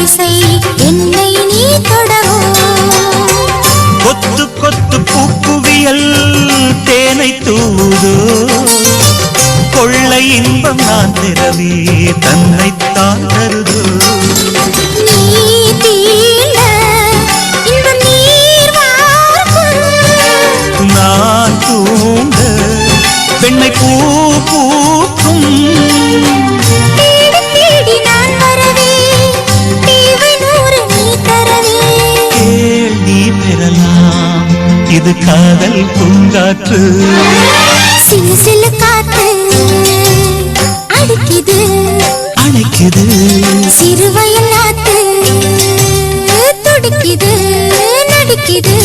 திசை என்னை நீ தொடவோ கொத்து கொத்து பூக்குவியல் தேனை தூதோ கொள்ளை இன்பம் நான் திறவே தன்னைத்தான் தருதோ நான் தூங்க பெண்ணை பூ பூக்கும் நீ பெறலாம் இது காதல் பூங்காற்று சிலு சிலு காத்து அடிக்குது அணைக்குது சிறுவயல் நாத்து துடிக்குது நடிக்குது